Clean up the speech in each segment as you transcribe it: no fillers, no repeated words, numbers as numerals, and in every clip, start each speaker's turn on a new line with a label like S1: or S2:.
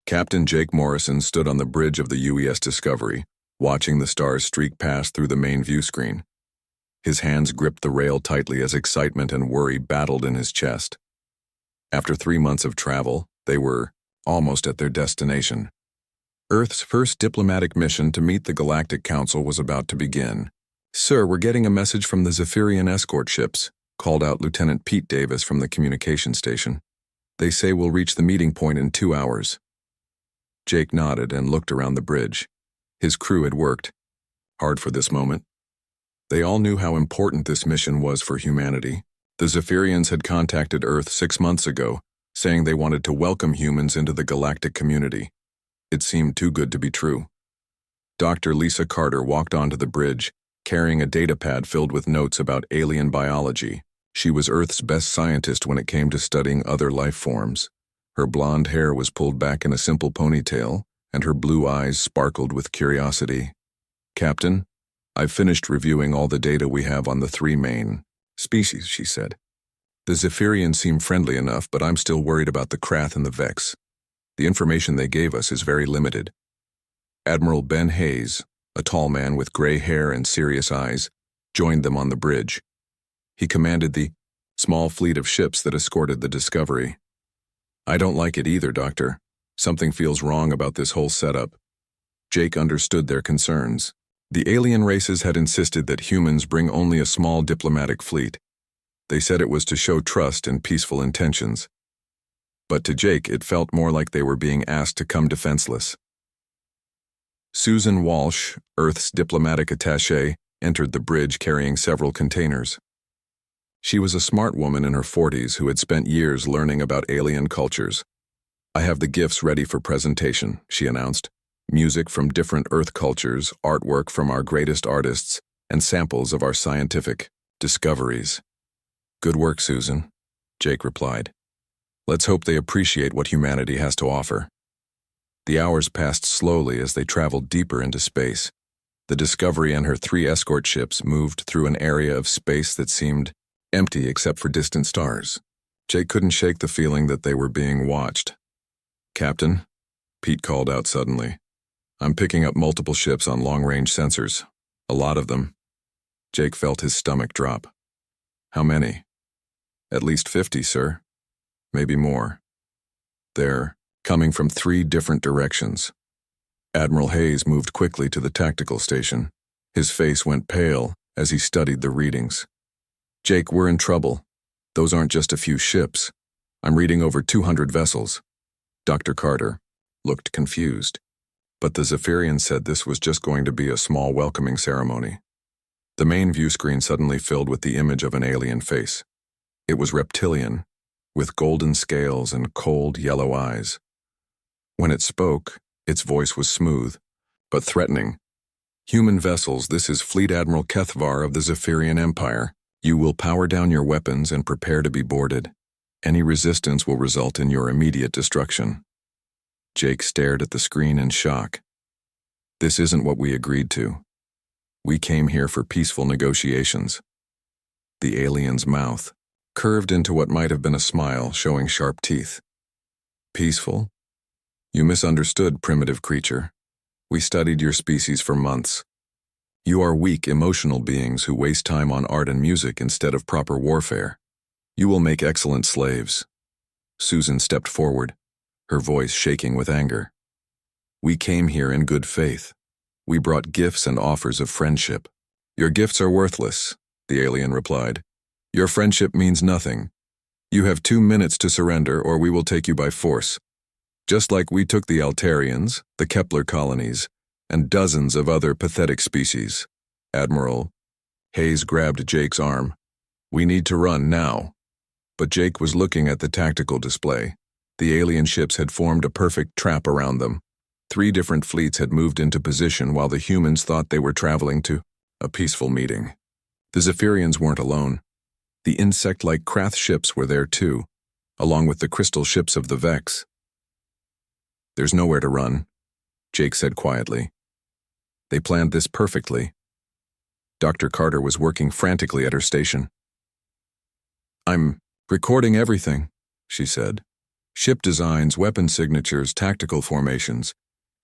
S1: Captain Jake Morrison stood on the bridge of the UES Discovery, watching the stars streak past through the main view screen. His hands gripped the rail tightly as excitement and worry battled in his chest. After 3 months of travel, they were almost at their destination. Earth's first diplomatic mission to meet the Galactic Council was about to begin. "Sir, we're getting a message from the Zephyrian escort ships," called out Lieutenant Pete Davis from the communication station. "They say we'll reach the meeting point in 2 hours. Jake nodded and looked around the bridge. His crew had worked hard for this moment. They all knew how important this mission was for humanity. The Zephyrians had contacted Earth 6 months ago, saying they wanted to welcome humans into the galactic community. It seemed too good to be true. Dr. Lisa Carter walked onto the bridge, carrying a datapad filled with notes about alien biology. She was Earth's best scientist when it came to studying other life forms. Her blonde hair was pulled back in a simple ponytail, and her blue eyes sparkled with curiosity. "Captain, I've finished reviewing all the data we have on the 3 main species," she said. "The Zephyrians seem friendly enough, but I'm still worried about the Krath and the Vex. The information they gave us is very limited." Admiral Ben Hayes, a tall man with gray hair and serious eyes, joined them on the bridge. He commanded the small fleet of ships that escorted the Discovery. "I don't like it either, Doctor. Something feels wrong about this whole setup." Jake understood their concerns. The alien races had insisted that humans bring only a small diplomatic fleet. They said it was to show trust and peaceful intentions. But to Jake, it felt more like they were being asked to come defenseless. Susan Walsh, Earth's diplomatic attaché, entered the bridge carrying several containers. She was a smart woman in her 40s who had spent years learning about alien cultures. "I have the gifts ready for presentation," she announced. "Music from different Earth cultures, artwork from our greatest artists, and samples of our scientific discoveries." "Good work, Susan," Jake replied. "Let's hope they appreciate what humanity has to offer." The hours passed slowly as they traveled deeper into space. The Discovery and her 3 escort ships moved through an area of space that seemed empty except for distant stars. Jake couldn't shake the feeling that they were being watched. "Captain," Pete called out suddenly, "I'm picking up multiple ships on long-range sensors. A lot of them." Jake felt his stomach drop. "How many?" "At least 50, sir. Maybe more. They're coming from 3 different directions." Admiral Hayes moved quickly to the tactical station. His face went pale as he studied the readings. "Jake, we're in trouble. Those aren't just a few ships. I'm reading over 200 vessels." Dr. Carter looked confused. But the Zephyrian said this was just going to be a small welcoming ceremony. The main view screen suddenly filled with the image of an alien face. It was reptilian, with golden scales and cold yellow eyes. When it spoke, its voice was smooth, but threatening. "Human vessels, this is Fleet Admiral Kethvar of the Zephyrian Empire. You will power down your weapons and prepare to be boarded. Any resistance will result in your immediate destruction." Jake stared at the screen in shock. "This isn't what we agreed to. We came here for peaceful negotiations." The alien's mouth curved into what might have been a smile, showing sharp teeth. "Peaceful? You misunderstood, primitive creature. We studied your species for months. You are weak, emotional beings who waste time on art and music instead of proper warfare. You will make excellent slaves." Susan stepped forward, her voice shaking with anger. "We came here in good faith. We brought gifts and offers of friendship." "Your gifts are worthless," the alien replied. "Your friendship means nothing. You have 2 minutes to surrender or we will take you by force. Just like we took the Altarians, the Kepler colonies, and dozens of other pathetic species." Admiral Hayes grabbed Jake's arm. "We need to run now." But Jake was looking at the tactical display. The alien ships had formed a perfect trap around them. 3 different fleets had moved into position while the humans thought they were traveling to a peaceful meeting. The Zephyrians weren't alone. The insect-like Krath ships were there too, along with the crystal ships of the Vex. "There's nowhere to run," Jake said quietly. "They planned this perfectly." Dr. Carter was working frantically at her station. "I'm recording everything," she said. Ship designs, weapon signatures, tactical formations.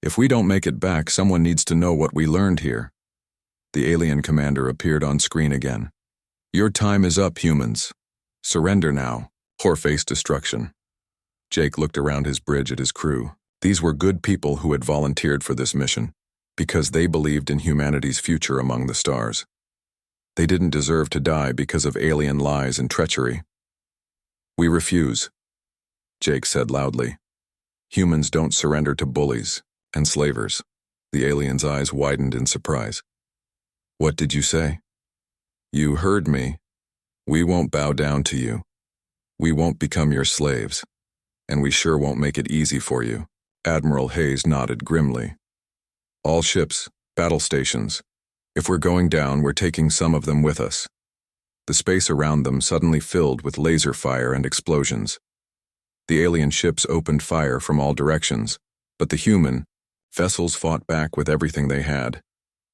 S1: If we don't make it back, someone needs to know what we learned here. The alien commander appeared on screen again. Your time is up, humans. Surrender now, or face destruction. Jake looked around his bridge at his crew. These were good people who had volunteered for this mission, because they believed in humanity's future among the stars. They didn't deserve to die because of alien lies and treachery. We refuse, Jake said loudly. Humans don't surrender to bullies and slavers. The alien's eyes widened in surprise. What did you say? You heard me. We won't bow down to you. We won't become your slaves. And we sure won't make it easy for you. Admiral Hayes nodded grimly. All ships, battle stations. If we're going down, we're taking some of them with us. The space around them suddenly filled with laser fire and explosions. The alien ships opened fire from all directions, but the human vessels fought back with everything they had.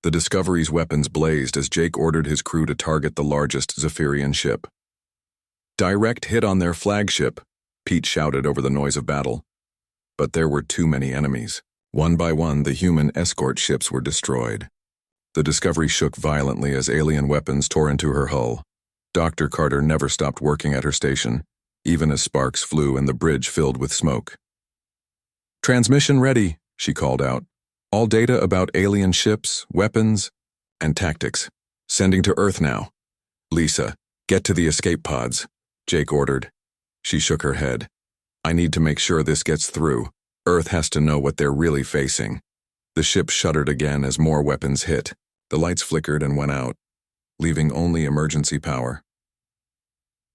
S1: The Discovery's weapons blazed as Jake ordered his crew to target the largest Zephyrian ship. Direct hit on their flagship, Pete shouted over the noise of battle. But there were too many enemies. One by one, the human escort ships were destroyed. The Discovery shook violently as alien weapons tore into her hull. Dr. Carter never stopped working at her station, even as sparks flew and the bridge filled with smoke. Transmission ready, she called out. All data about alien ships, weapons, and tactics. Sending to Earth now. Lisa, get to the escape pods, Jake ordered. She shook her head. I need to make sure this gets through. Earth has to know what they're really facing. The ship shuddered again as more weapons hit. The lights flickered and went out, leaving only emergency power.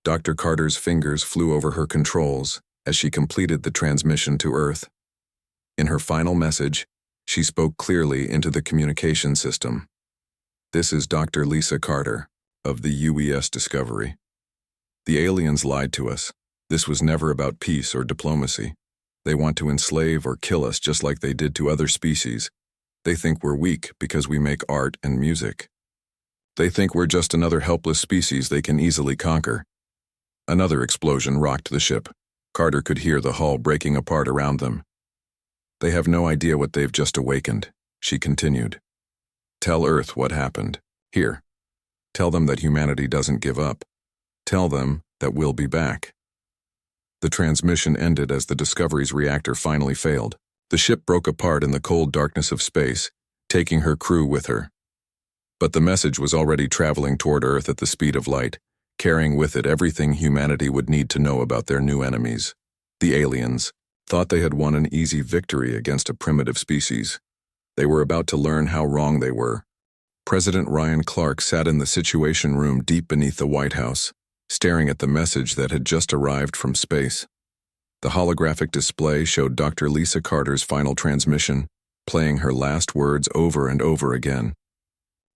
S1: Dr. Carter's fingers flew over her controls as she completed the transmission to Earth. In her final message, she spoke clearly into the communication system. This is Dr. Lisa Carter, of the UES Discovery. The aliens lied to us. This was never about peace or diplomacy. They want to enslave or kill us just like they did to other species. They think we're weak because we make art and music. They think we're just another helpless species they can easily conquer. Another explosion rocked the ship. Carter could hear the hull breaking apart around them. They have no idea what they've just awakened, she continued. Tell Earth what happened. Here. Tell them that humanity doesn't give up. Tell them that we'll be back. The transmission ended as the Discovery's reactor finally failed. The ship broke apart in the cold darkness of space, taking her crew with her. But the message was already traveling toward Earth at the speed of light, carrying with it everything humanity would need to know about their new enemies. The aliens thought they had won an easy victory against a primitive species. They were about to learn how wrong they were. President Ryan Clark sat in the Situation Room deep beneath the White House, staring at the message that had just arrived from space. The holographic display showed Dr. Lisa Carter's final transmission, playing her last words over and over again.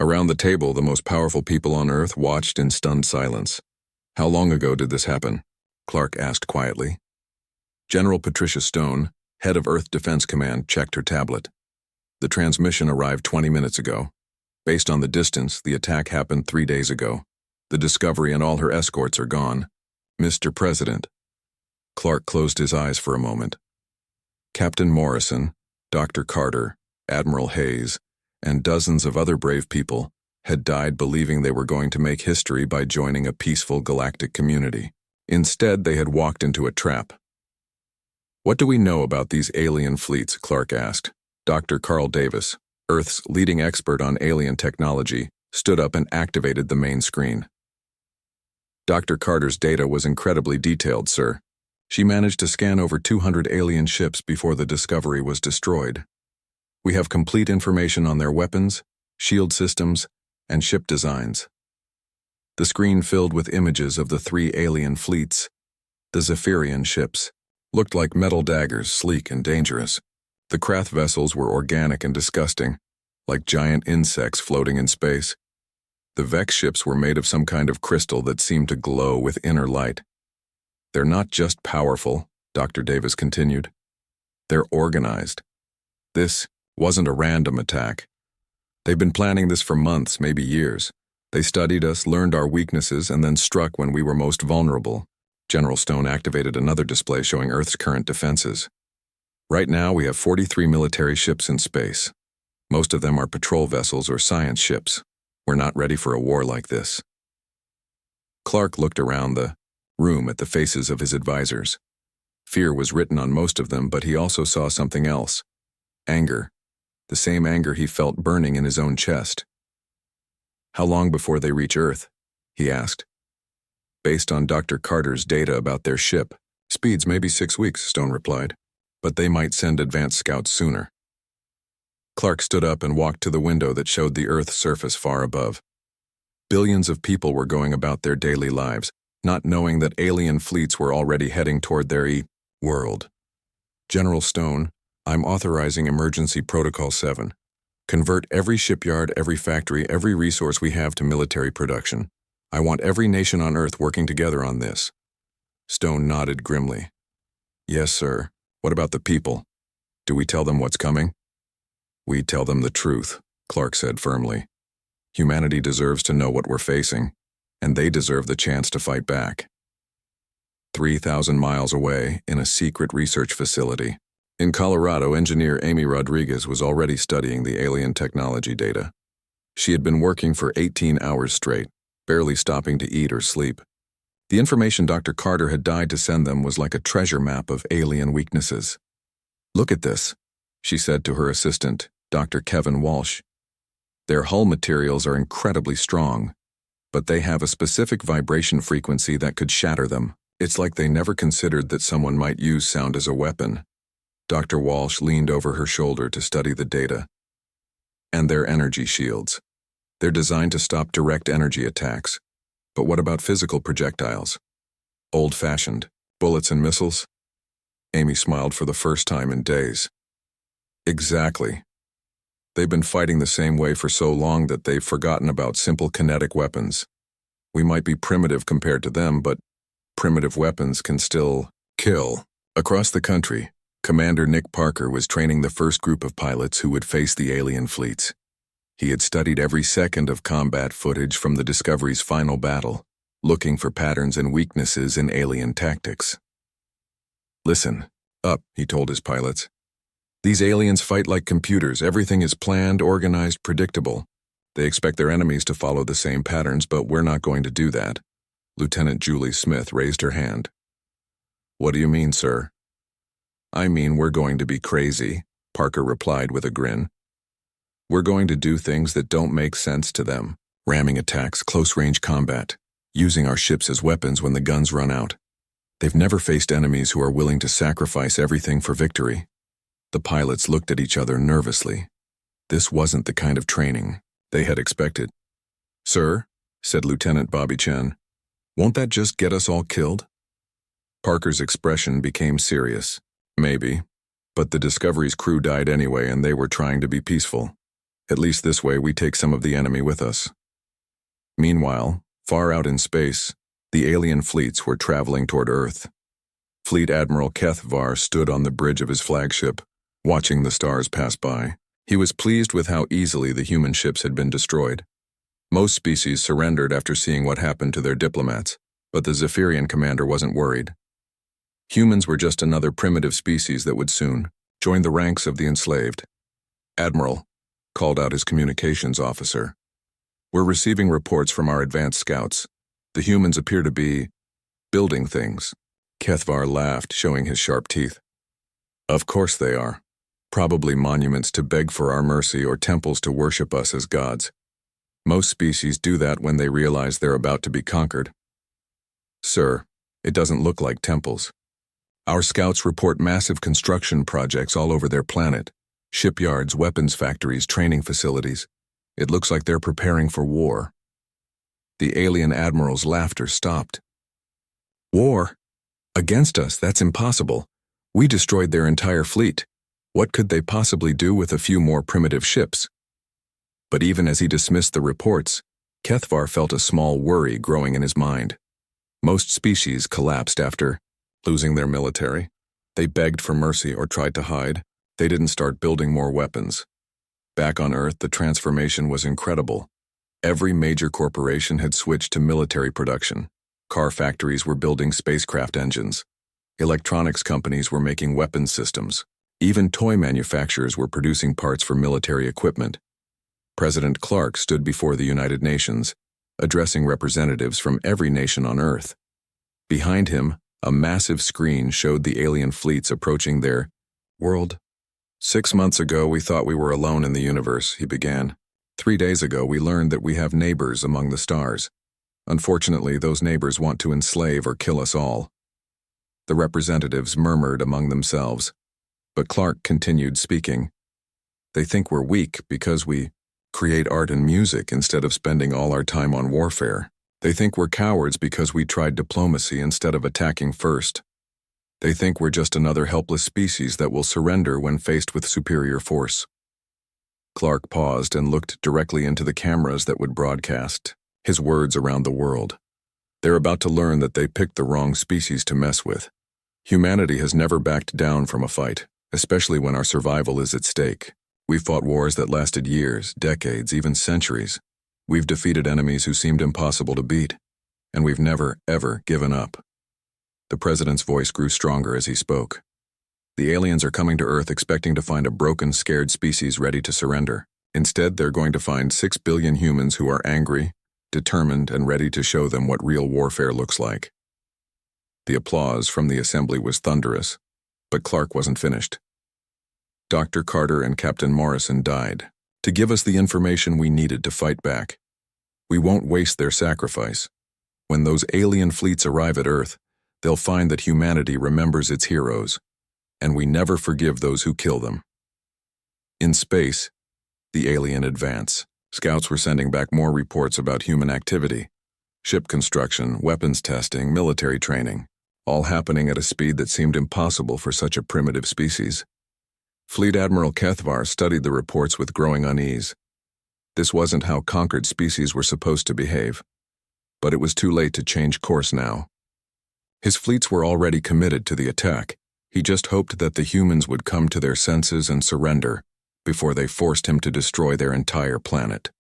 S1: Around the table, the most powerful people on Earth watched in stunned silence. How long ago did this happen? Clark asked quietly. General Patricia Stone, head of Earth Defense Command, checked her tablet. The transmission arrived 20 minutes ago. Based on the distance, the attack happened 3 days ago. The Discovery and all her escorts are gone. Mr. President. Clark closed his eyes for a moment. Captain Morrison, Dr. Carter, Admiral Hayes, and dozens of other brave people had died believing they were going to make history by joining a peaceful galactic community. Instead, they had walked into a trap. What do we know about these alien fleets? Clark asked. Dr. Carl Davis, Earth's leading expert on alien technology, stood up and activated the main screen. Dr. Carter's data was incredibly detailed, sir. She managed to scan over 200 alien ships before the Discovery was destroyed. We have complete information on their weapons, shield systems, and ship designs. The screen filled with images of the 3 alien fleets. The Zephyrian ships looked like metal daggers, sleek and dangerous. The Krath vessels were organic and disgusting, like giant insects floating in space. The Vex ships were made of some kind of crystal that seemed to glow with inner light. They're not just powerful, Dr. Davis continued. They're organized. This wasn't a random attack. They've been planning this for months, maybe years. They studied us, learned our weaknesses, and then struck when we were most vulnerable. General Stone activated another display showing Earth's current defenses. Right now, we have 43 military ships in space. Most of them are patrol vessels or science ships. We're not ready for a war like this. Clark looked around the room at the faces of his advisors. Fear was written on most of them, but he also saw something else. Anger. The same anger he felt burning in his own chest. How long before they reach Earth? He asked. Based on Dr. Carter's data about their ship, speeds maybe 6 weeks, Stone replied. But they might send advanced scouts sooner. Clark stood up and walked to the window that showed the Earth's surface far above. Billions of people were going about their daily lives, not knowing that alien fleets were already heading toward their world. General Stone, I'm authorizing Emergency Protocol 7. Convert every shipyard, every factory, every resource we have to military production. I want every nation on Earth working together on this. Stone nodded grimly. Yes, sir. What about the people? Do we tell them what's coming? We tell them the truth, Clark said firmly. Humanity deserves to know what we're facing, and they deserve the chance to fight back. 3,000 miles away, in a secret research facility. In Colorado, engineer Amy Rodriguez was already studying the alien technology data. She had been working for 18 hours straight, barely stopping to eat or sleep. The information Dr. Carter had died to send them was like a treasure map of alien weaknesses. Look at this, she said to her assistant, Dr. Kevin Walsh. Their hull materials are incredibly strong, but they have a specific vibration frequency that could shatter them. It's like they never considered that someone might use sound as a weapon. Dr. Walsh leaned over her shoulder to study the data. And their energy shields. They're designed to stop direct energy attacks. But what about physical projectiles? Old-fashioned, bullets and missiles? Amy smiled for the first time in days. Exactly. They've been fighting the same way for so long that they've forgotten about simple kinetic weapons. We might be primitive compared to them, but primitive weapons can still kill. Across the country, Commander Nick Parker was training the first group of pilots who would face the alien fleets. He had studied every second of combat footage from the Discovery's final battle, looking for patterns and weaknesses in alien tactics. Listen up, he told his pilots. These aliens fight like computers. Everything is planned, organized, predictable. They expect their enemies to follow the same patterns, but we're not going to do that. Lieutenant Julie Smith raised her hand. What do you mean, sir? I mean, we're going to be crazy, Parker replied with a grin. We're going to do things that don't make sense to them. Ramming attacks, close-range combat, using our ships as weapons when the guns run out. They've never faced enemies who are willing to sacrifice everything for victory. The pilots looked at each other nervously. This wasn't the kind of training they had expected. Sir, said Lieutenant Bobby Chen, won't that just get us all killed? Parker's expression became serious. Maybe. But the Discovery's crew died anyway, and they were trying to be peaceful. At least this way we take some of the enemy with us. Meanwhile, far out in space, the alien fleets were traveling toward Earth. Fleet Admiral Keth Var stood on the bridge of his flagship, watching the stars pass by. He was pleased with how easily the human ships had been destroyed. Most species surrendered after seeing what happened to their diplomats, but the Zephyrian commander wasn't worried. Humans were just another primitive species that would soon join the ranks of the enslaved. Admiral, called out his communications officer. We're receiving reports from our advanced scouts. The humans appear to be building things. Kethvar laughed, showing his sharp teeth. Of course they are. Probably monuments to beg for our mercy or temples to worship us as gods. Most species do that when they realize they're about to be conquered. Sir, it doesn't look like temples. Our scouts report massive construction projects all over their planet. Shipyards, weapons factories, training facilities. It looks like they're preparing for war. The alien admiral's laughter stopped. War? Against us, that's impossible. We destroyed their entire fleet. What could they possibly do with a few more primitive ships? But even as he dismissed the reports, Kethvar felt a small worry growing in his mind. Most species collapsed after losing their military. They begged for mercy or tried to hide. They didn't start building more weapons. Back on Earth, the transformation was incredible. Every major corporation had switched to military production. Car factories were building spacecraft engines. Electronics companies were making weapons systems. Even toy manufacturers were producing parts for military equipment. President Clark stood before the United Nations, addressing representatives from every nation on Earth. Behind him, a massive screen showed the alien fleets approaching their world. 6 months ago, we thought we were alone in the universe, he began. 3 days ago, we learned that we have neighbors among the stars. Unfortunately, those neighbors want to enslave or kill us all. The representatives murmured among themselves, but Clark continued speaking. They think we're weak because we create art and music instead of spending all our time on warfare. They think we're cowards because we tried diplomacy instead of attacking first. They think we're just another helpless species that will surrender when faced with superior force. Clark paused and looked directly into the cameras that would broadcast his words around the world. They're about to learn that they picked the wrong species to mess with. Humanity has never backed down from a fight, especially when our survival is at stake. We've fought wars that lasted years, decades, even centuries. We've defeated enemies who seemed impossible to beat, and we've never, ever given up. The president's voice grew stronger as he spoke. The aliens are coming to Earth expecting to find a broken, scared species ready to surrender. Instead, they're going to find 6 billion humans who are angry, determined, and ready to show them what real warfare looks like. The applause from the assembly was thunderous, but Clark wasn't finished. Dr. Carter and Captain Morrison died to give us the information we needed to fight back. We won't waste their sacrifice. When those alien fleets arrive at Earth, they'll find that humanity remembers its heroes, and we never forgive those who kill them. In space, the alien advance. Scouts were sending back more reports about human activity, ship construction, weapons testing, military training, all happening at a speed that seemed impossible for such a primitive species. Fleet Admiral Kethvar studied the reports with growing unease. This wasn't how conquered species were supposed to behave, but it was too late to change course now. His fleets were already committed to the attack. He just hoped that the humans would come to their senses and surrender before they forced him to destroy their entire planet.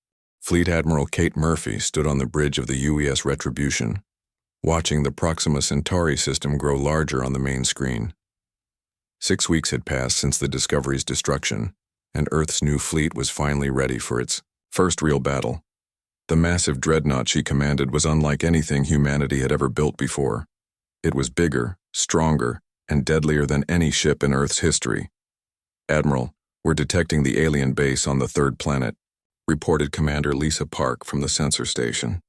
S1: Fleet Admiral Kate Murphy stood on the bridge of the UES Retribution, watching the Proxima Centauri system grow larger on the main screen. 6 weeks had passed since the Discovery's destruction, and Earth's new fleet was finally ready for its first real battle. The massive dreadnought she commanded was unlike anything humanity had ever built before. It was bigger, stronger, and deadlier than any ship in Earth's history. "Admiral, we're detecting the alien base on the 3rd planet," reported Commander Lisa Park from the sensor station.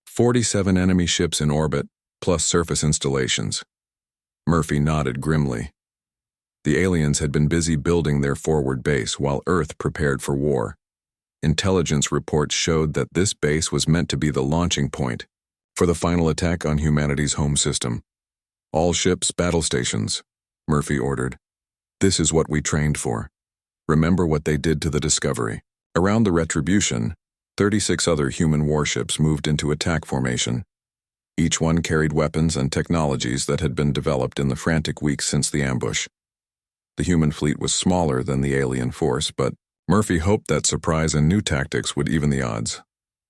S1: 47 enemy ships in orbit, plus surface installations. Murphy nodded grimly. The aliens had been busy building their forward base while Earth prepared for war. Intelligence reports showed that this base was meant to be the launching point for the final attack on humanity's home system. "All ships, battle stations," Murphy ordered. "This is what we trained for. Remember what they did to the Discovery." Around the Retribution, 36 other human warships moved into attack formation. Each one carried weapons and technologies that had been developed in the frantic weeks since the ambush. The human fleet was smaller than the alien force, but Murphy hoped that surprise and new tactics would even the odds.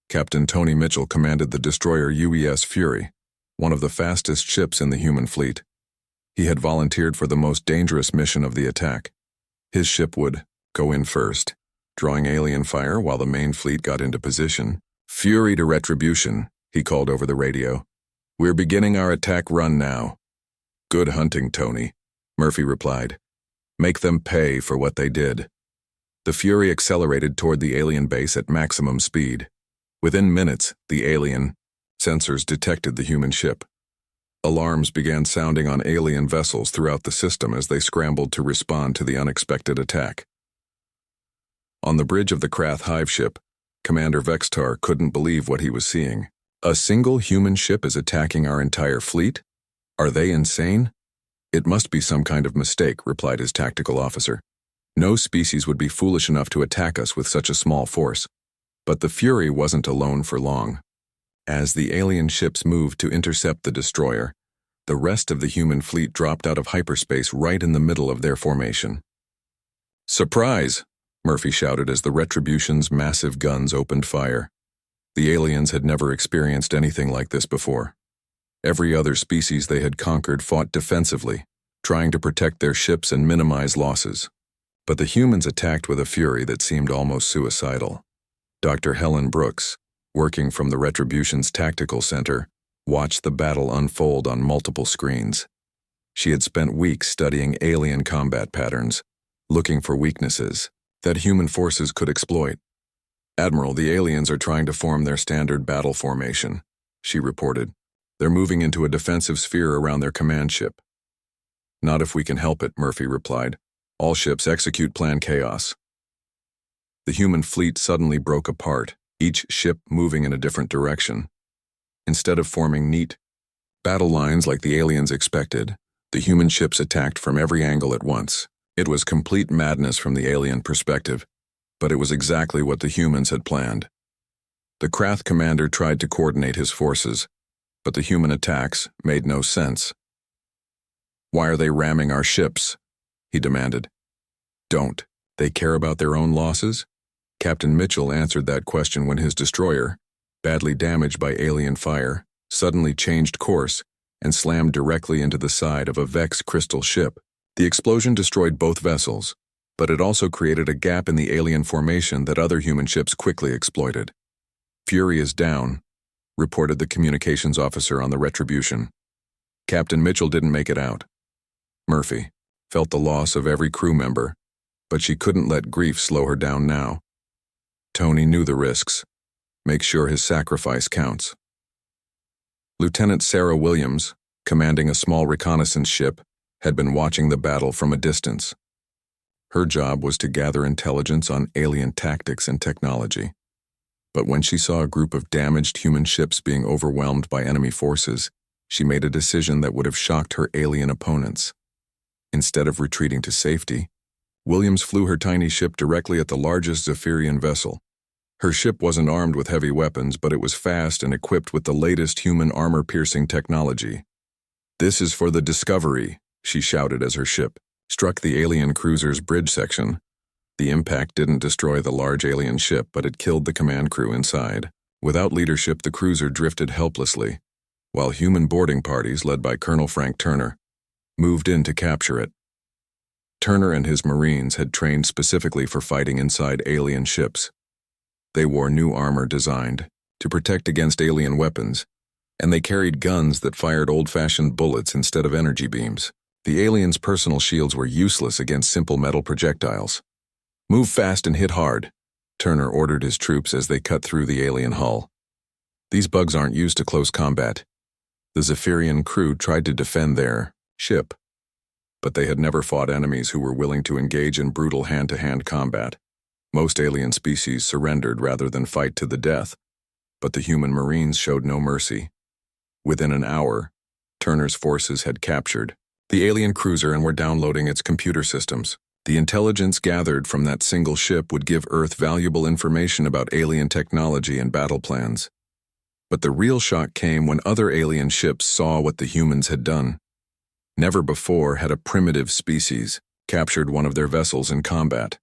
S1: Captain Tony Mitchell commanded the destroyer UES Fury, one of the fastest ships in the human fleet. He had volunteered for the most dangerous mission of the attack. His ship would go in first, drawing alien fire while the main fleet got into position. "Fury to Retribution," he called over the radio. "We're beginning our attack run now." "Good hunting, Tony," Murphy replied. "Make them pay for what they did." The Fury accelerated toward the alien base at maximum speed. Within minutes, the alien sensors detected the human ship. Alarms began sounding on alien vessels throughout the system as they scrambled to respond to the unexpected attack. On the bridge of the Krath hive ship, Commander Vextar couldn't believe what he was seeing. "A single human ship is attacking our entire fleet? Are they insane?" "It must be some kind of mistake," replied his tactical officer. "No species would be foolish enough to attack us with such a small force." But the Fury wasn't alone for long. As the alien ships moved to intercept the destroyer, the rest of the human fleet dropped out of hyperspace right in the middle of their formation. "Surprise!" Murphy shouted as the Retribution's massive guns opened fire. The aliens had never experienced anything like this before. Every other species they had conquered fought defensively, trying to protect their ships and minimize losses. But the humans attacked with a fury that seemed almost suicidal. Dr. Helen Brooks, working from the Retribution's Tactical Center, watched the battle unfold on multiple screens. She had spent weeks studying alien combat patterns, looking for weaknesses that human forces could exploit. "Admiral, the aliens are trying to form their standard battle formation," she reported. "They're moving into a defensive sphere around their command ship." "Not if we can help it," Murphy replied. "All ships execute Plan Chaos." The human fleet suddenly broke apart, each ship moving in a different direction. Instead of forming neat battle lines like the aliens expected, the human ships attacked from every angle at once. It was complete madness from the alien perspective, but it was exactly what the humans had planned. The Krath commander tried to coordinate his forces, but the human attacks made no sense. "Why are they ramming our ships?" he demanded. "Don't they care about their own losses?" Captain Mitchell answered that question when his destroyer, badly damaged by alien fire, suddenly changed course and slammed directly into the side of a Vex crystal ship. The explosion destroyed both vessels, but it also created a gap in the alien formation that other human ships quickly exploited. "Fury is down," reported the communications officer on the Retribution. Captain Mitchell didn't make it out. Murphy felt the loss of every crew member, but she couldn't let grief slow her down now. Tony knew the risks. Make sure his sacrifice counts. Lieutenant Sarah Williams, commanding a small reconnaissance ship, had been watching the battle from a distance. Her job was to gather intelligence on alien tactics and technology. But when she saw a group of damaged human ships being overwhelmed by enemy forces, she made a decision that would have shocked her alien opponents. Instead of retreating to safety, Williams flew her tiny ship directly at the largest Zephyrian vessel. Her ship wasn't armed with heavy weapons, but it was fast and equipped with the latest human armor-piercing technology. "This is for the Discovery," she shouted as her ship struck the alien cruiser's bridge section. The impact didn't destroy the large alien ship, but it killed the command crew inside. Without leadership, the cruiser drifted helplessly, while human boarding parties, led by Colonel Frank Turner, moved in to capture it. Turner and his Marines had trained specifically for fighting inside alien ships. They wore new armor designed to protect against alien weapons, and they carried guns that fired old-fashioned bullets instead of energy beams. The aliens' personal shields were useless against simple metal projectiles. "Move fast and hit hard," Turner ordered his troops as they cut through the alien hull. These bugs aren't used to close combat. The Zephyrian crew tried to defend their ship, but they had never fought enemies who were willing to engage in brutal hand-to-hand combat. Most alien species surrendered rather than fight to the death, but the human Marines showed no mercy. Within an hour, Turner's forces had captured the alien cruiser and were downloading its computer systems. The intelligence gathered from that single ship would give Earth valuable information about alien technology and battle plans. But the real shock came when other alien ships saw what the humans had done. Never before had a primitive species captured one of their vessels in combat.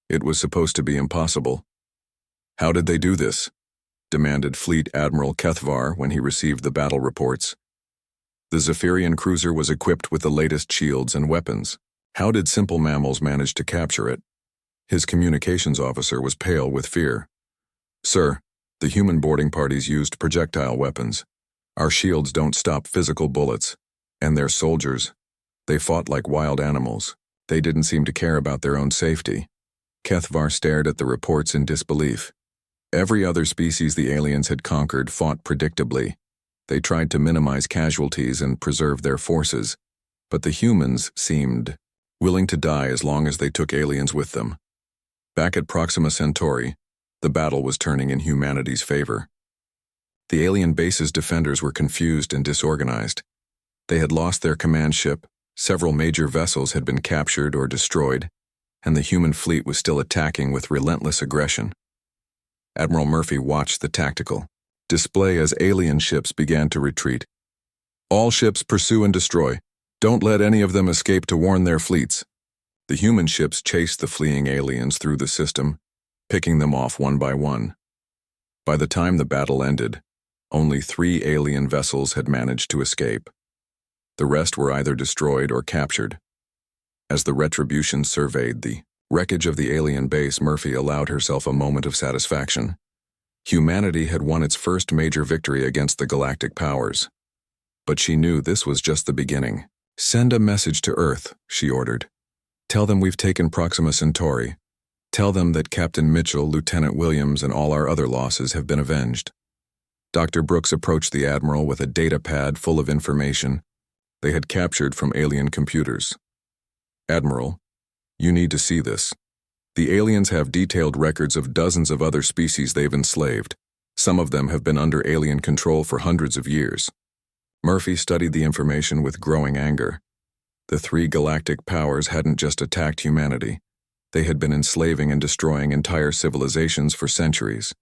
S1: It was supposed to be impossible. "How did they do this?" demanded Fleet Admiral Kethvar when he received the battle reports. The Zephyrian cruiser was equipped with the latest shields and weapons. How did simple mammals manage to capture it? His communications officer was pale with fear. "Sir, the human boarding parties used projectile weapons. Our shields don't stop physical bullets. And their soldiers, they fought like wild animals. They didn't seem to care about their own safety." Kethvar stared at the reports in disbelief. Every other species the aliens had conquered fought predictably. They tried to minimize casualties and preserve their forces, but the humans seemed willing to die as long as they took aliens with them. Back at Proxima Centauri, the battle was turning in humanity's favor. The alien base's defenders were confused and disorganized. They had lost their command ship, several major vessels had been captured or destroyed, and the human fleet was still attacking with relentless aggression. Admiral Murphy watched the tactical display as alien ships began to retreat. "All ships pursue and destroy. Don't let any of them escape to warn their fleets." The human ships chased the fleeing aliens through the system, picking them off one by one. By the time the battle ended, Only 3 alien vessels had managed to escape. The rest were either destroyed or captured. As the Retribution surveyed the wreckage of the alien base, Murphy allowed herself a moment of satisfaction. Humanity had won its first major victory against the galactic powers. But she knew this was just the beginning. "Send a message to Earth," she ordered. "Tell them we've taken Proxima Centauri. Tell them that Captain Mitchell, Lieutenant Williams, and all our other losses have been avenged." Dr. Brooks approached the Admiral with a data pad full of information they had captured from alien computers. "Admiral, you need to see this. The aliens have detailed records of dozens of other species they've enslaved. Some of them have been under alien control for hundreds of years." Murphy studied the information with growing anger. The 3 galactic powers hadn't just attacked humanity. They had been enslaving and destroying entire civilizations for centuries.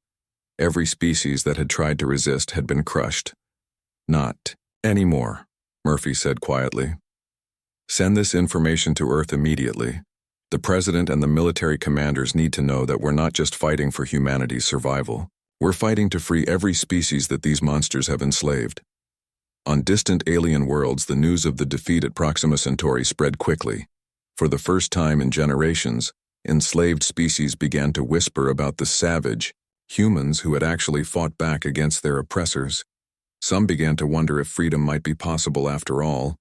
S1: Every species that had tried to resist had been crushed. "Not anymore," Murphy said quietly. "Send this information to Earth immediately. The President and the military commanders need to know that we're not just fighting for humanity's survival. We're fighting to free every species that these monsters have enslaved." On distant alien worlds, the news of the defeat at Proxima Centauri spread quickly. For the first time in generations, enslaved species began to whisper about the savage humans who had actually fought back against their oppressors. Some began to wonder if freedom might be possible after all.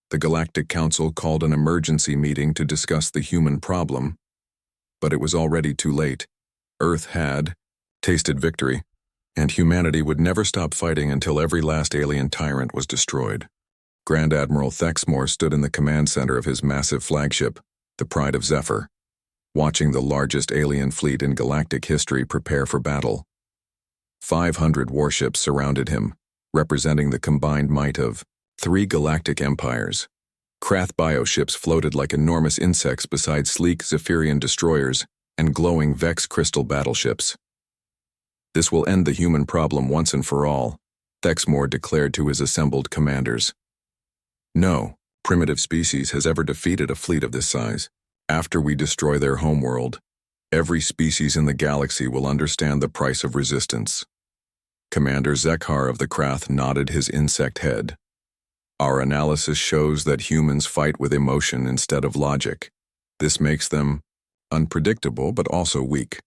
S1: The Galactic Council called an emergency meeting to discuss the human problem. But it was already too late. Earth had tasted victory, and humanity would never stop fighting until every last alien tyrant was destroyed. Grand Admiral Thexmore stood in the command center of his massive flagship, the Pride of Zephyr, watching the largest alien fleet in galactic history prepare for battle. 500 warships surrounded him, representing the combined might of 3 galactic empires. Krath bioships floated like enormous insects beside sleek Zephyrian destroyers and glowing Vex crystal battleships. "This will end the human problem once and for all," Thexmore declared to his assembled commanders. "No primitive species has ever defeated a fleet of this size. After we destroy their homeworld, every species in the galaxy will understand the price of resistance." Commander Zekhar of the Krath nodded his insect head. "Our analysis shows that humans fight with emotion instead of logic. This makes them unpredictable but also weak.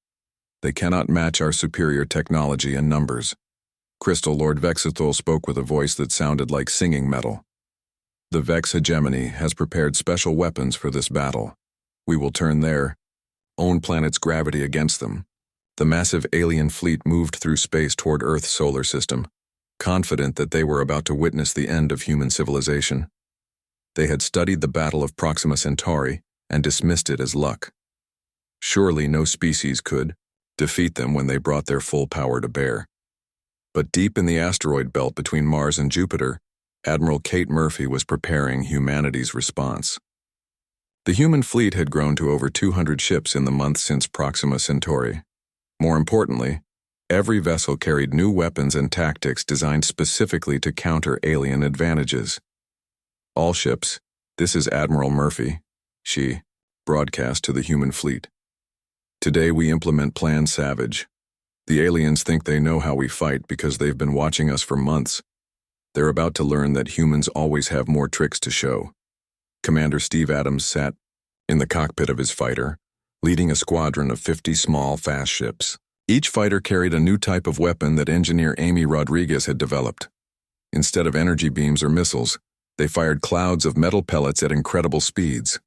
S1: They cannot match our superior technology and numbers." Crystal Lord Vexithol spoke with a voice that sounded like singing metal. "The Vex hegemony has prepared special weapons for this battle. We will turn their own planet's gravity against them." The massive alien fleet moved through space toward Earth's solar system, confident that they were about to witness the end of human civilization. They had studied the Battle of Proxima Centauri and dismissed it as luck. Surely no species could defeat them when they brought their full power to bear. But deep in the asteroid belt between Mars and Jupiter, Admiral Kate Murphy was preparing humanity's response. The human fleet had grown to over 200 ships in the months since Proxima Centauri. More importantly, every vessel carried new weapons and tactics designed specifically to counter alien advantages. "All ships, this is Admiral Murphy," she broadcast to the human fleet. "Today we implement Plan Savage. The aliens think they know how we fight because they've been watching us for months. They're about to learn that humans always have more tricks to show." Commander Steve Adams sat in the cockpit of his fighter, leading a squadron of 50 small, fast ships. Each fighter carried a new type of weapon that engineer Amy Rodriguez had developed. Instead of energy beams or missiles, they fired clouds of metal pellets at incredible speeds.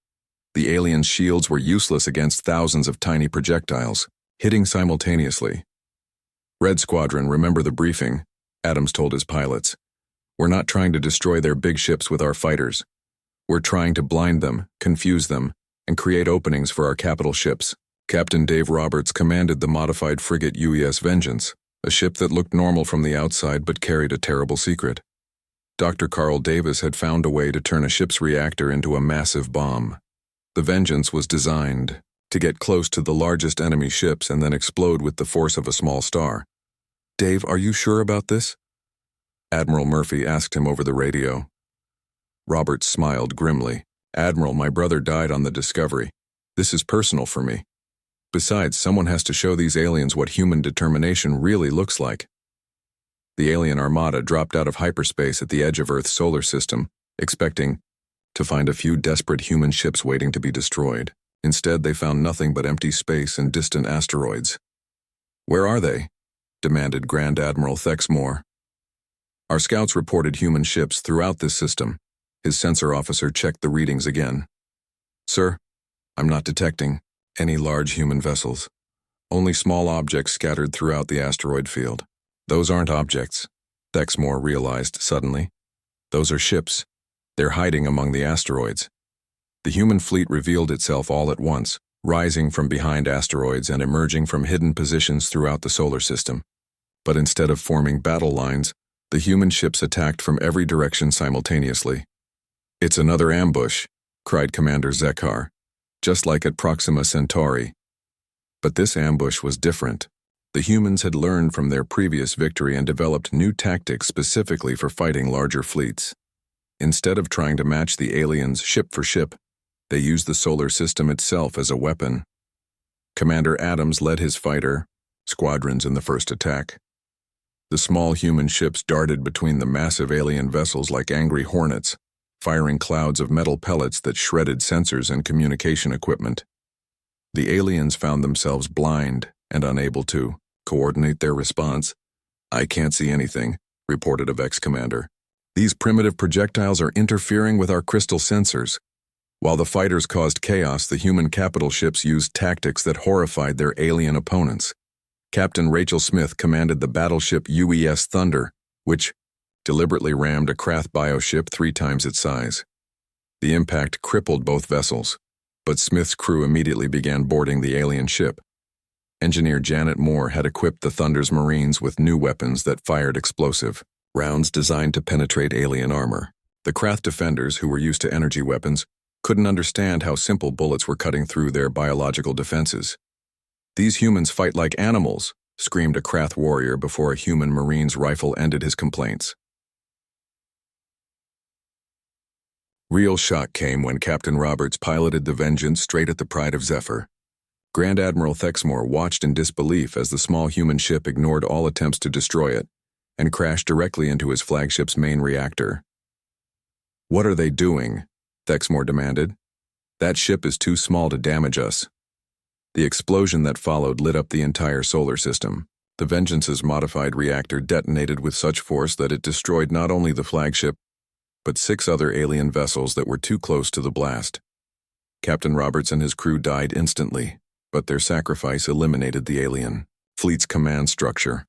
S1: The aliens' shields were useless against thousands of tiny projectiles, hitting simultaneously. "Red Squadron, remember the briefing," Adams told his pilots. "We're not trying to destroy their big ships with our fighters. We're trying to blind them, confuse them, and create openings for our capital ships." Captain Dave Roberts commanded the modified frigate UES Vengeance, a ship that looked normal from the outside but carried a terrible secret. Dr. Carl Davis had found a way to turn a ship's reactor into a massive bomb. The Vengeance was designed to get close to the largest enemy ships and then explode with the force of a small star. "Dave, are you sure about this?" Admiral Murphy asked him over the radio. Roberts smiled grimly. "Admiral, my brother died on the Discovery. This is personal for me. Besides, someone has to show these aliens what human determination really looks like." The alien armada dropped out of hyperspace at the edge of Earth's solar system, expecting to find a few desperate human ships waiting to be destroyed. Instead, they found nothing but empty space and distant asteroids. "Where are they?" demanded Grand Admiral Thexmore. "Our scouts reported human ships throughout this system." His sensor officer checked the readings again. "Sir, I'm not detecting any large human vessels. Only small objects scattered throughout the asteroid field." "Those aren't objects," Thexmore realized suddenly. "Those are ships. They're hiding among the asteroids." The human fleet revealed itself all at once, rising from behind asteroids and emerging from hidden positions throughout the solar system. But instead of forming battle lines, the human ships attacked from every direction simultaneously. "It's another ambush," cried Commander Zekar, "just like at Proxima Centauri." But this ambush was different. The humans had learned from their previous victory and developed new tactics specifically for fighting larger fleets. Instead of trying to match the aliens ship for ship, they used the solar system itself as a weapon. Commander Adams led his fighter squadrons in the first attack. The small human ships darted between the massive alien vessels like angry hornets, firing clouds of metal pellets that shredded sensors and communication equipment. The aliens found themselves blind and unable to coordinate their response. "I can't see anything," reported a Vex commander. "These primitive projectiles are interfering with our crystal sensors." While the fighters caused chaos, the human capital ships used tactics that horrified their alien opponents. Captain Rachel Smith commanded the battleship UES Thunder, which deliberately rammed a Krath bioship 3 times its size. The impact crippled both vessels, but Smith's crew immediately began boarding the alien ship. Engineer Janet Moore had equipped the Thunder's Marines with new weapons that fired explosive rounds designed to penetrate alien armor. The Krath defenders, who were used to energy weapons, couldn't understand how simple bullets were cutting through their biological defenses. "These humans fight like animals," screamed a Krath warrior before a human Marine's rifle ended his complaints. Real shock came when Captain Roberts piloted the Vengeance straight at the Pride of Zephyr. Grand Admiral Thexmore watched in disbelief as the small human ship ignored all attempts to destroy it and crashed directly into his flagship's main reactor. "What are they doing?" Thexmore demanded. "That ship is too small to damage us." The explosion that followed lit up the entire solar system. The Vengeance's modified reactor detonated with such force that it destroyed not only the flagship, but 6 other alien vessels that were too close to the blast. Captain Roberts and his crew died instantly, but their sacrifice eliminated the alien fleet's command structure.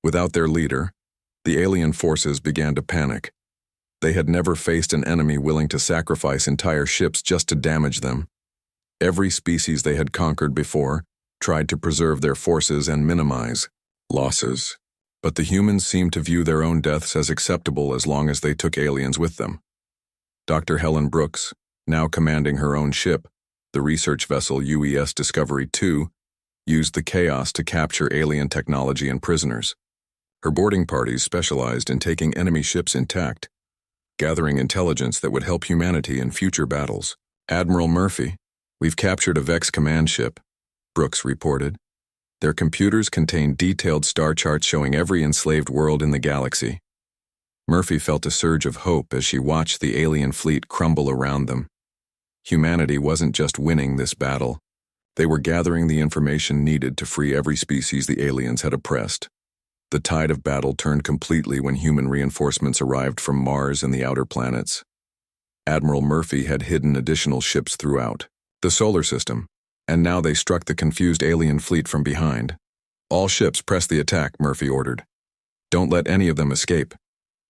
S1: Without their leader, the alien forces began to panic. They had never faced an enemy willing to sacrifice entire ships just to damage them. Every species they had conquered before tried to preserve their forces and minimize losses. But the humans seemed to view their own deaths as acceptable as long as they took aliens with them. Dr. Helen Brooks, now commanding her own ship, the research vessel UES Discovery 2, used the chaos to capture alien technology and prisoners. Her boarding parties specialized in taking enemy ships intact, gathering intelligence that would help humanity in future battles. "Admiral Murphy, we've captured a Vex command ship," Brooks reported. Their computers contained detailed star charts showing every enslaved world in the galaxy. Murphy felt a surge of hope as she watched the alien fleet crumble around them. Humanity wasn't just winning this battle. They were gathering the information needed to free every species the aliens had oppressed. The tide of battle turned completely when human reinforcements arrived from Mars and the outer planets. Admiral Murphy had hidden additional ships throughout the solar system, and now they struck the confused alien fleet from behind. "All ships press the attack," Murphy ordered. "Don't let any of them escape."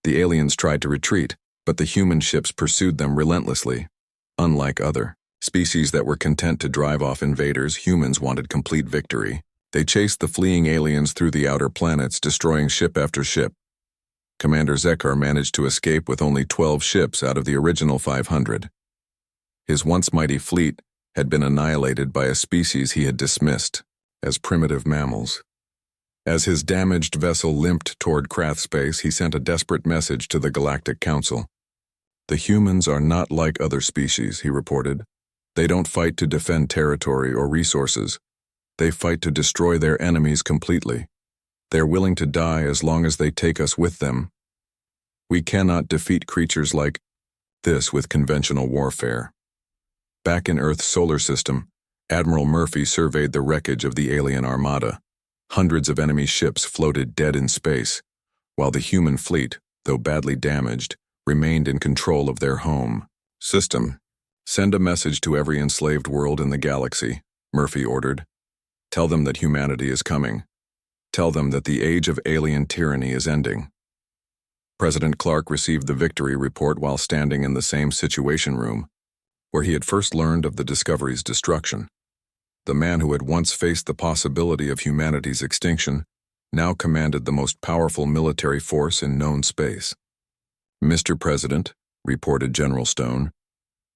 S1: The aliens tried to retreat, but the human ships pursued them relentlessly. Unlike other species that were content to drive off invaders, humans wanted complete victory. They chased the fleeing aliens through the outer planets, destroying ship after ship. Commander Zekar managed to escape with only 12 ships out of the original 500. His once mighty fleet had been annihilated by a species he had dismissed as primitive mammals. As his damaged vessel limped toward Krath space, he sent a desperate message to the Galactic Council. "The humans are not like other species," he reported. "They don't fight to defend territory or resources. They fight to destroy their enemies completely. They're willing to die as long as they take us with them. We cannot defeat creatures like this with conventional warfare. Back in Earth's solar system, Admiral Murphy surveyed the wreckage of the alien armada. Hundreds of enemy ships floated dead in space, while the human fleet, though badly damaged, remained in control of their home. System. Send a message to every enslaved world in the galaxy, Murphy ordered. Tell them that humanity is coming. Tell them that the age of alien tyranny is ending. President Clark received the victory report while standing in the same situation room, where he had first learned of the Discovery's destruction. The man who had once faced the possibility of humanity's extinction now commanded the most powerful military force in known space. Mr. President, reported General Stone,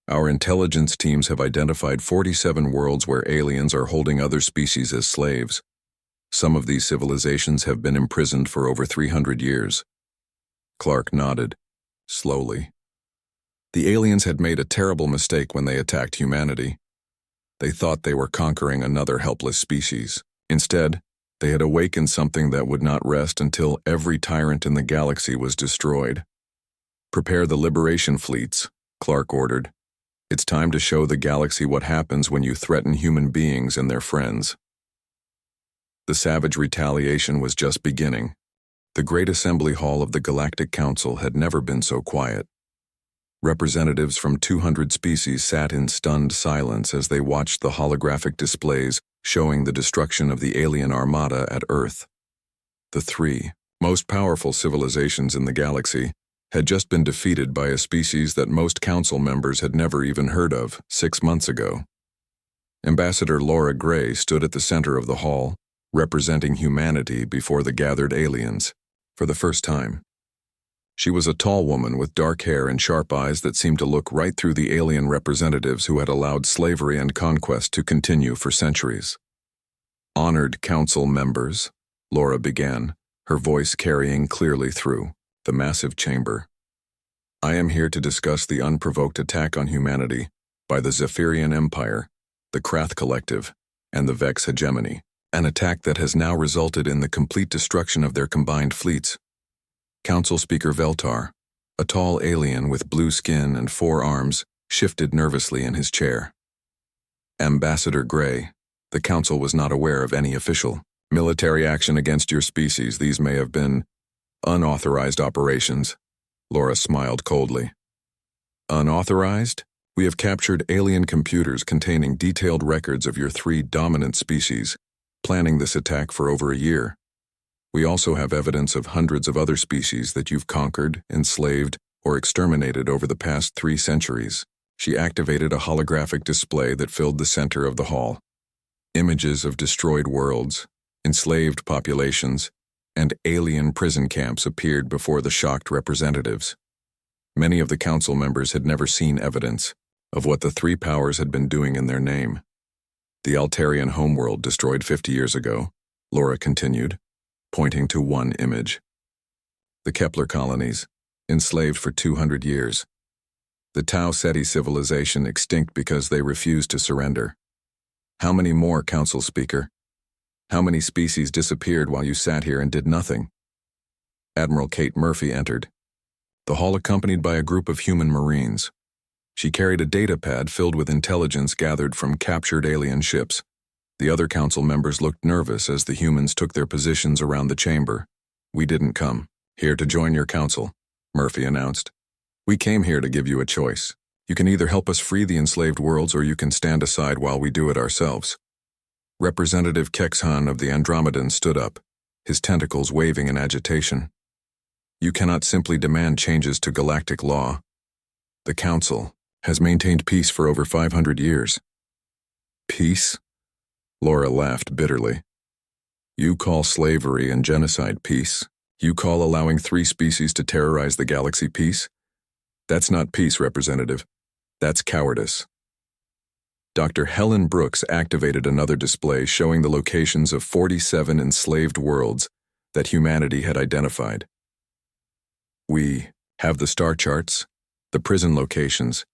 S1: our intelligence teams have identified 47 worlds where aliens are holding other species as slaves. Some of these civilizations have been imprisoned for over 300 years. Clark nodded, slowly. The aliens had made a terrible mistake when they attacked humanity. They thought they were conquering another helpless species. Instead, they had awakened something that would not rest until every tyrant in the galaxy was destroyed. Prepare the liberation fleets, Clark ordered. It's time to show the galaxy what happens when you threaten human beings and their friends. The savage retaliation was just beginning. The Great Assembly Hall of the Galactic Council had never been so quiet. Representatives from 200 species sat in stunned silence as they watched the holographic displays showing the destruction of the alien armada at Earth. The three most powerful civilizations in the galaxy had just been defeated by a species that most council members had never even heard of 6 months ago. Ambassador Laura Gray stood at the center of the hall, representing humanity before the gathered aliens, for the first time. She was a tall woman with dark hair and sharp eyes that seemed to look right through the alien representatives who had allowed slavery and conquest to continue for centuries. Honored council members, Laura began, her voice carrying clearly through the massive chamber. I am here to discuss the unprovoked attack on humanity by the Zephyrian Empire, the Krath Collective, and the Vex Hegemony, an attack that has now resulted in the complete destruction of their combined fleets. Council Speaker Veltar, a tall alien with blue skin and 4 arms, shifted nervously in his chair. Ambassador Gray, the council was not aware of any official military action against your species. These may have been unauthorized operations. Laura smiled coldly. Unauthorized? We have captured alien computers containing detailed records of your 3 dominant species, planning this attack for over a year. We also have evidence of hundreds of other species that you've conquered, enslaved, or exterminated over the past 3 centuries. She activated a holographic display that filled the center of the hall. Images of destroyed worlds, enslaved populations, and alien prison camps appeared before the shocked representatives. Many of the council members had never seen evidence of what the 3 powers had been doing in their name. The Altarian homeworld destroyed 50 years ago, Laura continued, pointing to one image. The Kepler colonies, enslaved for 200 years. The Tau Ceti civilization extinct because they refused to surrender. How many more, Council Speaker? How many species disappeared while you sat here and did nothing? Admiral Kate Murphy entered, the hall accompanied by a group of human Marines. She carried a data pad filled with intelligence gathered from captured alien ships. The other council members looked nervous as the humans took their positions around the chamber. We didn't come here to join your council, Murphy announced. We came here to give you a choice. You can either help us free the enslaved worlds or you can stand aside while we do it ourselves. Representative Kexhan of the Andromedans stood up, his tentacles waving in agitation. You cannot simply demand changes to galactic law. The Council has maintained peace for over 500 years. Peace? Laura laughed bitterly. You call slavery and genocide peace? You call allowing 3 species to terrorize the galaxy peace? That's not peace, Representative. That's cowardice. Dr. Helen Brooks activated another display showing the locations of 47 enslaved worlds that humanity had identified. We have the star charts, the prison locations,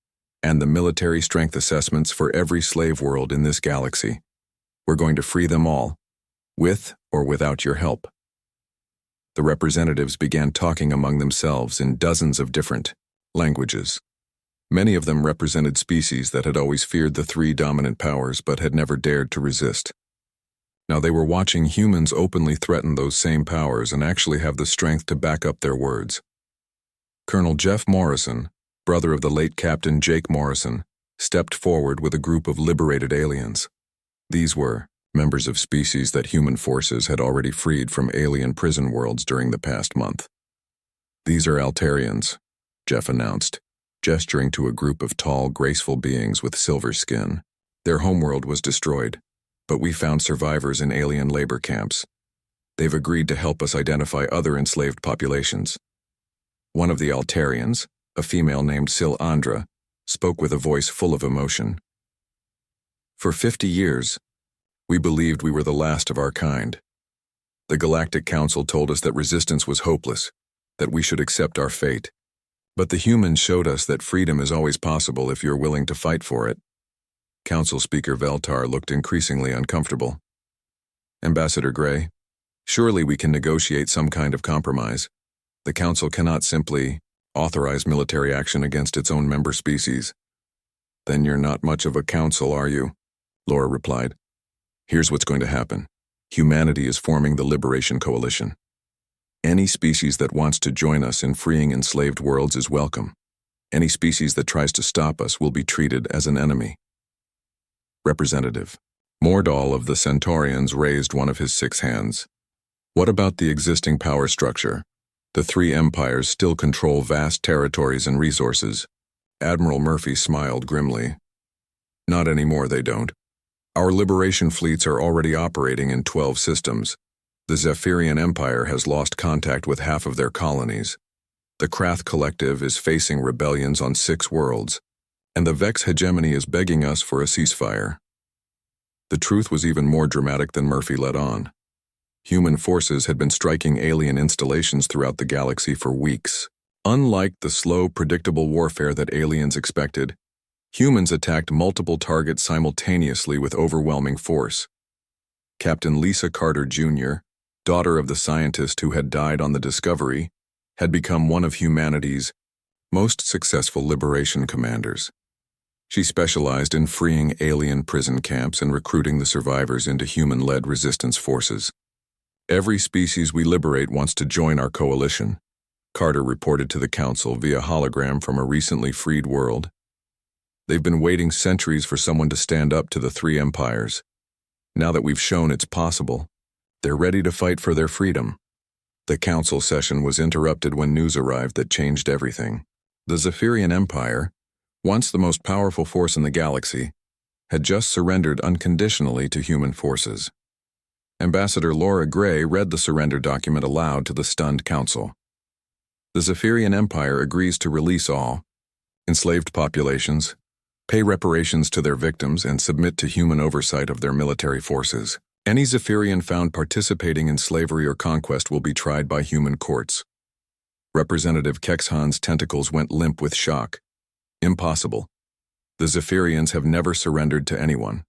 S1: and the military strength assessments for every slave world in this galaxy. We're going to free them all, with or without your help. The representatives began talking among themselves in dozens of different languages. Many of them represented species that had always feared the three dominant powers but had never dared to resist. Now they were watching humans openly threaten those same powers and actually have the strength to back up their words. Colonel Jeff Morrison, brother of the late Captain Jake Morrison, stepped forward with a group of liberated aliens. These were members of species that human forces had already freed from alien prison worlds during the past month. "These are Altarians," Jeff announced, gesturing to a group of tall, graceful beings with silver skin. "Their homeworld was destroyed, but we found survivors in alien labor camps. They've agreed to help us identify other enslaved populations." One of the Altarians, a female named Sil Andra, spoke with a voice full of emotion. "For 50 years, we believed we were the last of our kind. The Galactic Council told us that resistance was hopeless, that we should accept our fate. But the humans showed us that freedom is always possible if you're willing to fight for it." Council Speaker Veltar looked increasingly uncomfortable. "Ambassador Gray, surely we can negotiate some kind of compromise. The Council cannot simply authorize military action against its own member species." "Then you're not much of a council, are you?" Laura replied. "Here's what's going to happen. Humanity is forming the Liberation Coalition. Any species that wants to join us in freeing enslaved worlds is welcome. Any species that tries to stop us will be treated as an enemy." Representative Mordal of the Centaurians raised one of his 6 hands. "What about the existing power structure? The 3 empires still control vast territories and resources." Admiral Murphy smiled grimly. "Not anymore, they don't. Our liberation fleets are already operating in 12 systems. The Zephyrian Empire has lost contact with half of their colonies. The Krath Collective is facing rebellions on 6 worlds, and the Vex hegemony is begging us for a ceasefire." The truth was even more dramatic than Murphy let on. Human forces had been striking alien installations throughout the galaxy for weeks. Unlike the slow, predictable warfare that aliens expected, humans attacked multiple targets simultaneously with overwhelming force. Captain Lisa Carter Jr., daughter of the scientist who had died on the Discovery, had become one of humanity's most successful liberation commanders. She specialized in freeing alien prison camps and recruiting the survivors into human-led resistance forces. "Every species we liberate wants to join our coalition," Carter reported to the Council via hologram from a recently freed world. "They've been waiting centuries for someone to stand up to the 3 empires. Now that we've shown it's possible, they're ready to fight for their freedom." The Council session was interrupted when news arrived that changed everything. The Zephyrian Empire, once the most powerful force in the galaxy, had just surrendered unconditionally to human forces. Ambassador Laura Gray read the surrender document aloud to the stunned Council. "The Zephyrian Empire agrees to release all enslaved populations, pay reparations to their victims, and submit to human oversight of their military forces. Any Zephyrian found participating in slavery or conquest will be tried by human courts." Representative Kexhan's tentacles went limp with shock. "Impossible. The Zephyrians have never surrendered to anyone."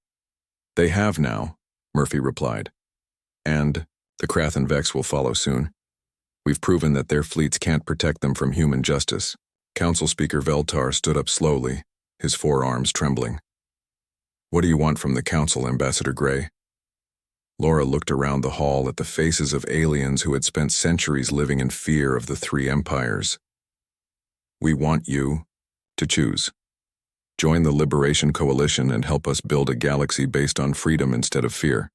S1: "They have now," Murphy replied. "And the Krath and Vex will follow soon. We've proven that their fleets can't protect them from human justice." Council Speaker Veltar stood up slowly, his forearms trembling. "What do you want from the Council, Ambassador Gray?" Laura looked around the hall at the faces of aliens who had spent centuries living in fear of the 3 empires. "We want you to choose. Join the Liberation Coalition and help us build a galaxy based on freedom instead of fear.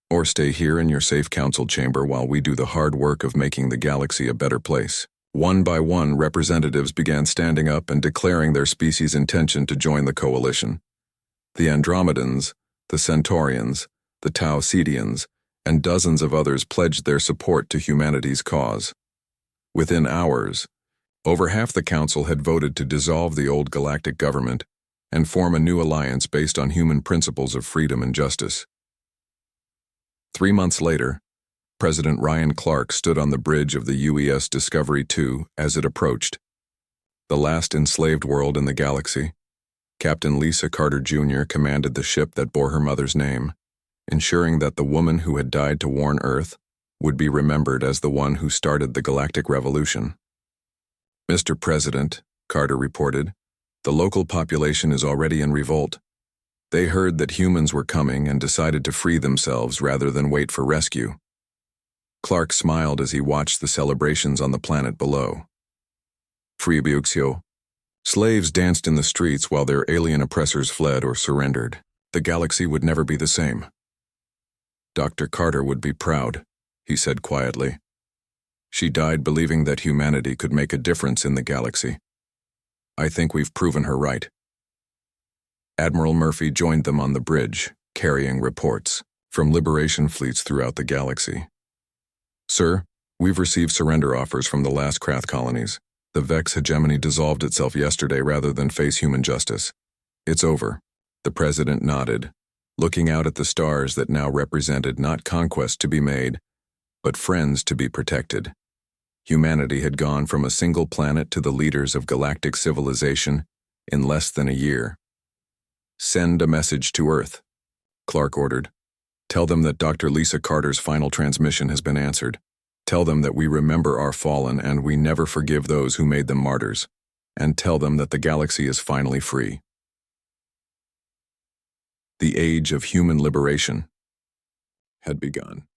S1: Or stay here in your safe council chamber while we do the hard work of making the galaxy a better place." One by one, representatives began standing up and declaring their species' intention to join the coalition. The Andromedans, the Centaurians, the Tau Cetians, and dozens of others pledged their support to humanity's cause. Within hours, over half the council had voted to dissolve the old galactic government and form a new alliance based on human principles of freedom and justice. 3 months later, President Ryan Clark stood on the bridge of the UES Discovery 2 as it approached. The last enslaved world in the galaxy. Captain Lisa Carter Jr. commanded the ship that bore her mother's name, ensuring that the woman who had died to warn Earth would be remembered as the one who started the Galactic Revolution. "Mr. President," Carter reported, "the local population is already in revolt. They heard that humans were coming and decided to free themselves rather than wait for rescue." Clark smiled as he watched the celebrations on the planet below. Freebuxio. Slaves danced in the streets while their alien oppressors fled or surrendered. The galaxy would never be the same. "Dr. Carter would be proud," he said quietly. "She died believing that humanity could make a difference in the galaxy. I think we've proven her right." Admiral Murphy joined them on the bridge, carrying reports from liberation fleets throughout the galaxy. "Sir, we've received surrender offers from the last Krath colonies. The Vex hegemony dissolved itself yesterday rather than face human justice. It's over." The president nodded, looking out at the stars that now represented not conquest to be made, but friends to be protected. Humanity had gone from a single planet to the leaders of galactic civilization in less than a year. "Send a message to Earth," Clark ordered. "Tell them that Dr. Lisa Carter's final transmission has been answered. Tell them that we remember our fallen and we never forgive those who made them martyrs. And tell them that the galaxy is finally free." The age of human liberation had begun.